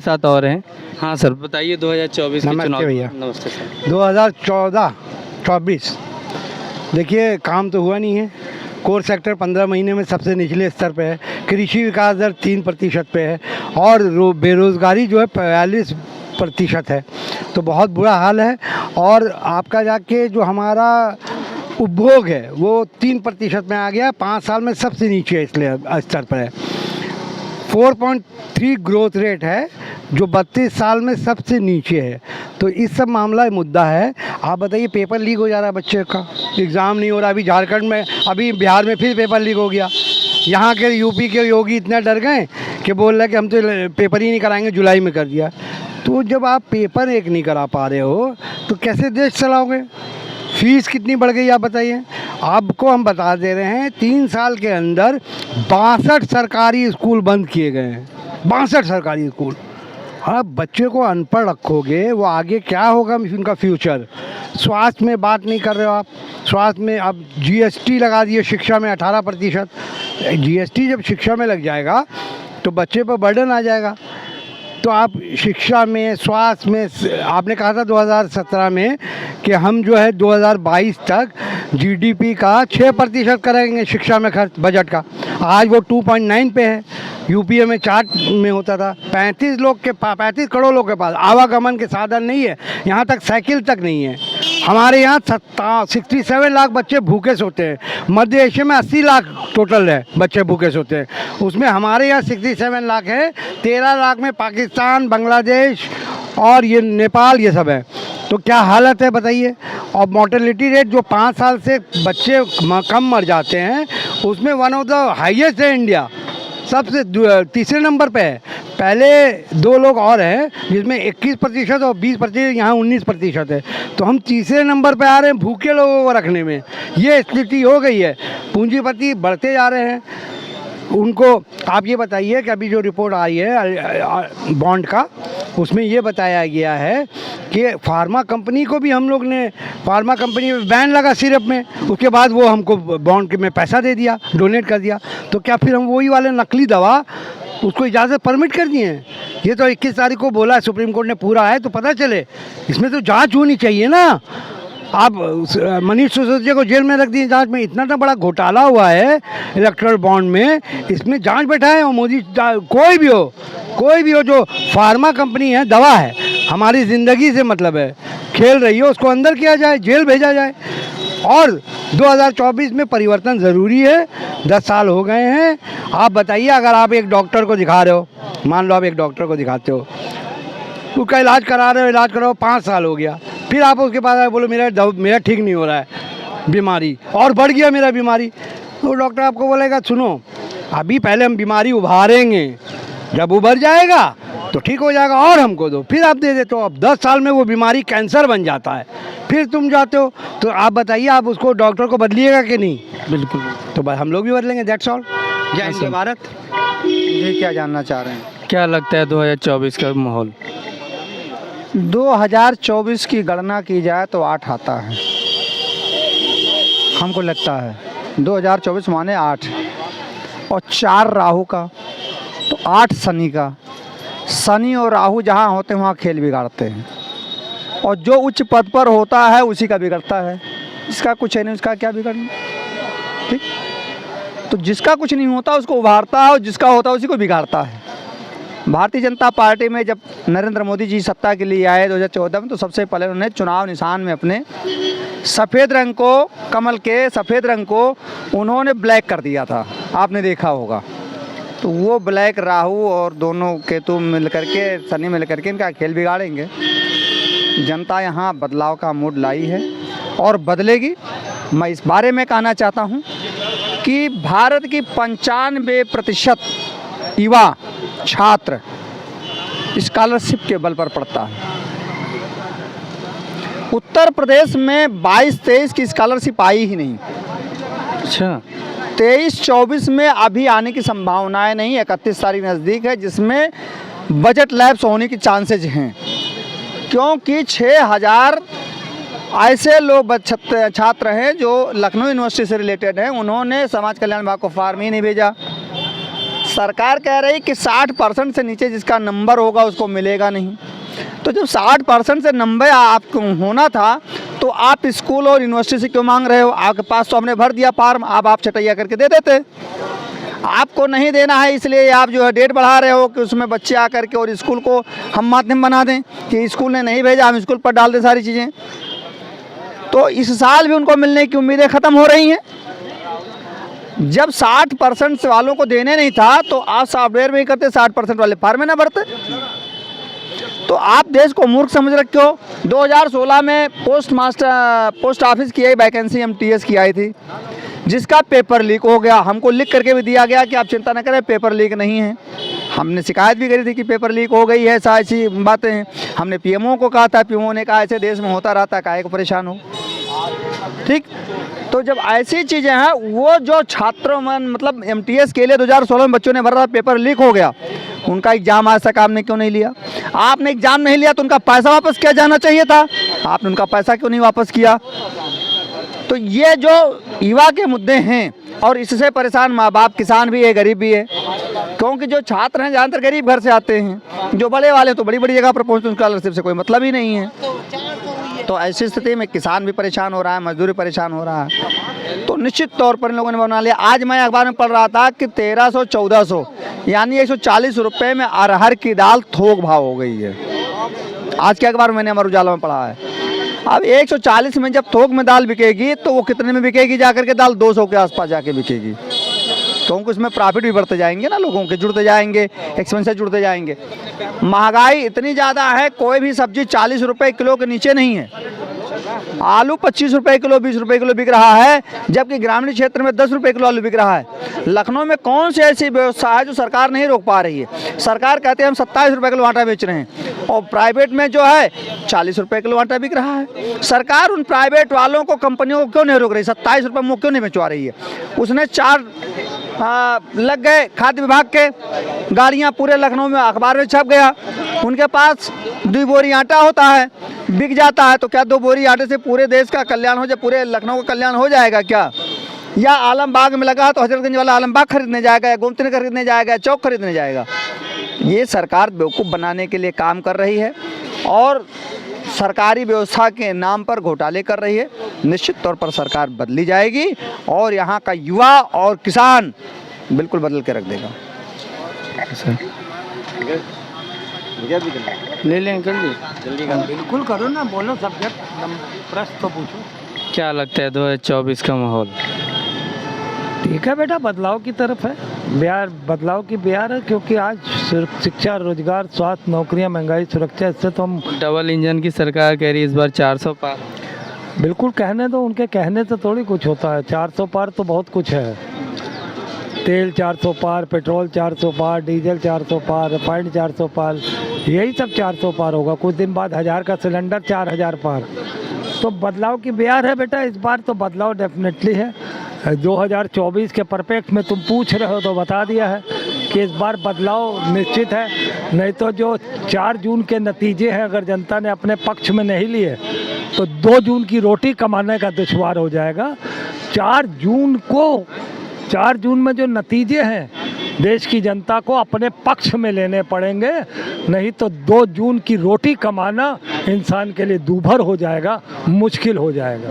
साथ और हैं। हाँ सर, बताइए 2024 के नमस्ते चुनाव। भैया। नमस्ते सर। 2014-24 देखिए काम तो हुआ नहीं है। कोर सेक्टर 15 महीने में सबसे निचले स्तर पे है। कृषि विकास दर 3% पे है और बेरोज़गारी जो है 42% है। तो बहुत बुरा हाल है। और आपका जाके जो हमारा उपभोग है वो 3% में आ गया। 5 साल में सबसे नीचे है, इसलिए स्तर पर है। 4.3 ग्रोथ रेट है जो 32 साल में सबसे नीचे है। तो इस सब मामला मुद्दा है। आप बताइए, पेपर लीक हो जा रहा है बच्चे का, एग्ज़ाम नहीं हो रहा। अभी झारखंड में, अभी बिहार में फिर पेपर लीक हो गया। यहाँ के यूपी के योगी इतना डर गए कि बोल रहे कि हम तो पेपर ही नहीं कराएंगे, जुलाई में कर दिया। तो जब आप पेपर एक नहीं करा पा रहे हो तो कैसे देश चलाओगे? फीस कितनी बढ़ गई आप बताइए। आपको हम बता दे रहे हैं 3 साल के अंदर 62 सरकारी स्कूल बंद किए गए हैं। 62 सरकारी स्कूल। आप बच्चे को अनपढ़ रखोगे, वो आगे क्या होगा उनका फ्यूचर? स्वास्थ्य में बात नहीं कर रहे हो आप। स्वास्थ्य में आप जीएसटी लगा दिए, शिक्षा में 18%। जीएसटी जब शिक्षा में लग जाएगा तो बच्चे पर बर्डन आ जाएगा। तो आप शिक्षा में, स्वास्थ्य में, आपने कहा था 2017 में कि हम जो है 2022 तक जीडीपी का 6% करेंगे शिक्षा में खर्च, बजट का। आज वो 2.9 पे है। यूपीए में 4 में होता था। 35 करोड़ लोग के पास आवागमन के साधन नहीं है। यहाँ तक साइकिल तक नहीं है। हमारे यहाँ 67 लाख बच्चे भूखे सोते हैं। मध्य एशिया में 80 लाख टोटल है बच्चे भूखे सोते हैं। उसमें हमारे यहाँ 67 लाख है। 13 लाख में पाकिस्तान, बांग्लादेश और ये नेपाल, ये सब है। तो क्या हालत है बताइए। और मोर्टेलिटी रेट जो 5 साल से बच्चे कम मर जाते हैं, उसमें वन ऑफ द हाईएस्ट है इंडिया। सबसे तीसरे नंबर पे है। पहले 2 लोग और हैं जिसमें 21% और 20%, यहाँ 19% है। तो हम तीसरे नंबर पे आ रहे हैं भूखे लोगों को रखने में। ये स्थिति हो गई है। पूंजीपति बढ़ते जा रहे हैं। उनको आप ये बताइए कि अभी जो रिपोर्ट आई है बॉन्ड का, उसमें ये बताया गया है कि फार्मा कंपनी को भी हम लोग ने, फार्मा कंपनी में बैन लगा सिरप में, उसके बाद वो हमको बॉन्ड में पैसा दे दिया, डोनेट कर दिया। तो क्या फिर हम वही वाले नकली दवा उसको इजाज़त परमिट कर दिए हैं? ये तो 21 तारीख को बोला है सुप्रीम कोर्ट ने, पूरा है तो पता चले। इसमें तो जांच होनी चाहिए ना। आप मनीष सिसोदिया को जेल में रख दिए जांच में। इतना बड़ा घोटाला हुआ है इलेक्ट्रल बॉन्ड में, इसमें जांच बैठाए और मोदी कोई भी हो जो फार्मा कंपनी है, दवा है, हमारी ज़िंदगी से मतलब है, खेल रही है, उसको अंदर किया जाए, जेल भेजा जाए। और 2024 में परिवर्तन ज़रूरी है। 10 साल हो गए हैं। आप बताइए, अगर आप एक डॉक्टर को दिखा रहे हो, मान लो आप एक डॉक्टर को दिखाते हो, उसका इलाज करा रहे हो, इलाज कराओ, 5 साल हो गया, फिर आप उसके पास आए, बोलो मेरा ठीक नहीं हो रहा है बीमारी, और बढ़ गया मेरा बीमारी। तो डॉक्टर आपको बोलेगा सुनो, अभी पहले हम बीमारी उभारेंगे, जब उभर जाएगा तो ठीक हो जाएगा, और हमको दो, फिर आप दे देते हो। अब 10 साल में वो बीमारी कैंसर बन जाता है, फिर तुम जाते हो। तो आप बताइए, आप उसको डॉक्टर को बदलिएगा कि नहीं? बिल्कुल। तो बस हम लोग भी बदलेंगे, दैट्स ऑल। जय हिंद भारत। ये क्या जानना चाह रहे हैं? क्या लगता है 2024 का माहौल? 2024 की गणना की जाए तो 8 आता है, हमको लगता है। 2024 माने 8 और 4 राहु का, तो 8 शनि का। शनि और राहु जहाँ होते हैं वहाँ खेल बिगाड़ते हैं, और जो उच्च पद पर होता है उसी का बिगड़ता है। इसका कुछ है नहीं, उसका क्या बिगड़ना, ठीक। तो जिसका कुछ नहीं होता उसको उभारता है, और जिसका होता है उसी को बिगाड़ता है। भारतीय जनता पार्टी में जब नरेंद्र मोदी जी सत्ता के लिए आए 2014 में, तो सबसे पहले उन्होंने चुनाव निशान में अपने सफ़ेद रंग को, कमल के सफ़ेद रंग को उन्होंने ब्लैक कर दिया था, आपने देखा होगा। तो वो ब्लैक राहु और दोनों केतु मिल करके, शनि मिल करके इनका खेल बिगाड़ेंगे। जनता यहाँ बदलाव का मूड लाई है और बदलेगी। मैं इस बारे में कहना चाहता हूँ कि भारत की 95% युवा छात्र स्कॉलरशिप के बल पर पढ़ता है। उत्तर प्रदेश में 22-23 की स्कॉलरशिप आई ही नहीं। अच्छा। 23-24 में अभी आने की संभावनाएं नहीं। 31 तारीख नज़दीक है, जिसमें बजट लैप्स होने की चांसेज हैं, क्योंकि 6000 ऐसे लोग छात्र हैं जो लखनऊ यूनिवर्सिटी से रिलेटेड हैं। उन्होंने समाज कल्याण विभाग को फॉर्म ही नहीं भेजा। सरकार कह रही कि 60% से नीचे जिसका नंबर होगा उसको मिलेगा नहीं। तो जब 60% से नंबर आपको होना था तो आप स्कूल और यूनिवर्सिटी से क्यों मांग रहे हो? आपके पास तो हमने भर दिया फॉर्म, अब आप चटैया करके दे देते। आपको नहीं देना है इसलिए आप जो है डेट बढ़ा रहे हो कि उसमें बच्चे आकर के और स्कूल को हम माध्यम बना दें कि स्कूल ने नहीं भेजा, हम स्कूल पर डाल दें सारी चीज़ें। तो इस साल भी उनको मिलने की उम्मीदें ख़त्म हो रही हैं। जब 60% वालों को देने नहीं था तो आप सॉफ्टवेयर में ही करते, 60% वाले फॉर्म में ना भरते। तो आप देश को मूर्ख समझ रखे हो। 2016 में पोस्ट ऑफिस की वैकेंसी MTS की आई थी, जिसका पेपर लीक हो गया। हमको लिख करके भी दिया गया कि आप चिंता न करें, पेपर लीक नहीं है। हमने शिकायत भी करी थी कि पेपर लीक हो गई है, ऐसी बातें हैं। हमने PMO को कहा था, PMO ने कहा ऐसे देश में होता रहता है, काहे को परेशान हो। ठीक, तो जब ऐसी चीज़ें हैं, वो जो छात्रों में मतलब MTS के लिए 2016 में बच्चों ने भरा था, पेपर लीक हो गया, उनका एग्ज़ाम आज तक आपने क्यों नहीं लिया? आपने एग्ज़ाम नहीं लिया तो उनका पैसा वापस किया जाना चाहिए था, आपने उनका पैसा क्यों नहीं वापस किया? तो ये जो युवा के मुद्दे हैं और इससे परेशान माँ बाप, किसान भी है, गरीब भी है, क्योंकि जो छात्र हैं ज़्यादातर गरीब घर से आते हैं, जो बड़े वाले तो बड़ी बड़ी जगह पर पहुँचते हैं, स्कॉलरशिप से कोई मतलब ही नहीं है। तो ऐसी स्थिति में किसान भी परेशान हो रहा है, मजदूर भी परेशान हो रहा है। तो निश्चित तौर पर इन लोगों ने बना लिया। आज मैं अखबार में पढ़ रहा था कि 1300-1400 यानी 140 रुपये में अरहर की दाल थोक भाव हो गई है। आज के अखबार में मैंने अमर उजाला में पढ़ा है। अब 140 में जब थोक में दाल बिकेगी तो वो कितने में बिकेगी? जाकर के दाल 200 के आसपास जाके बिकेगी, क्योंकि उसमें प्रॉफिट भी बढ़ते जाएंगे ना, लोगों के जुड़ते जाएंगे, एक्सपेंसेस जुड़ते जाएंगे। महंगाई इतनी ज़्यादा है, कोई भी सब्जी 40 रुपये किलो के नीचे नहीं है। आलू 25 रुपये किलो, 20 रुपये किलो बिक रहा है, जबकि ग्रामीण क्षेत्र में 10 रुपये किलो आलू बिक रहा है। लखनऊ में कौन सी ऐसी व्यवस्था है जो सरकार नहीं रोक पा रही है? सरकार कहते हैं हम 27 रुपये किलो आटा बेच रहे हैं, और प्राइवेट में जो है 40 रुपये किलो आटा बिक रहा है। सरकार उन प्राइवेट वालों को, कंपनियों को क्यों नहीं रोक रही? 27 रुपये मुँह क्यों नहीं बेचवा रही है? उसने 4 लग गए खाद्य विभाग के, गाड़ियाँ पूरे लखनऊ में, अखबार में छप गया। उनके पास 2 बोरी आटा होता है, बिक जाता है। तो क्या 2 बोरी आटे से पूरे देश का कल्याण हो जाए, पूरे लखनऊ का कल्याण हो जाएगा क्या? या आलमबाग में लगा तो हजरतगंज वाला आलमबाग खरीदने जाएगा, या गोमती नगर खरीदने जाएगा, या चौक खरीदने जाएगा? ये सरकार बेवकूफ़ बनाने के लिए काम कर रही है और सरकारी व्यवस्था के नाम पर घोटाले कर रही है। निश्चित तौर पर सरकार बदली जाएगी और यहाँ का युवा और किसान बिल्कुल बदल के रख देगा। ले लें जल्दी बिल्कुल करो ना, बोलो सब्जेक्ट, प्रश्न तो पूछो। क्या लगता है 2024 का माहौल? ठीक है बेटा, बदलाव की तरफ है, बिहार बदलाव की बिहार है, क्योंकि आज शिक्षा, रोजगार, स्वास्थ्य, नौकरियां, महंगाई, सुरक्षा, इससे तो हम डबल इंजन की सरकार कह रही है इस बार 400 पार। बिल्कुल कहने दो, उनके कहने से थोड़ी कुछ होता है। 400 पार तो बहुत कुछ है। तेल 400 पार, पेट्रोल 400 पार, डीजल 400 पार, रिफाइंड 400 पार, यही सब 400 पार होगा। कुछ दिन बाद 1000 का सिलेंडर 4000 पार। तो बदलाव की बिहार है बेटा, इस बार तो बदलाव डेफिनेटली है। 2024 के परिप्रेक्ष्य में तुम पूछ रहे हो तो बता दिया है कि इस बार बदलाव निश्चित है। नहीं तो जो 4 जून के नतीजे हैं, अगर जनता ने अपने पक्ष में नहीं लिए तो 2 जून की रोटी कमाने का दुश्वार हो जाएगा। 4 जून में जो नतीजे हैं, देश की जनता को अपने पक्ष में लेने पड़ेंगे, नहीं तो 2 जून की रोटी कमाना इंसान के लिए दूभर हो जाएगा, मुश्किल हो जाएगा।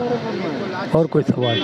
और कोई सवाल?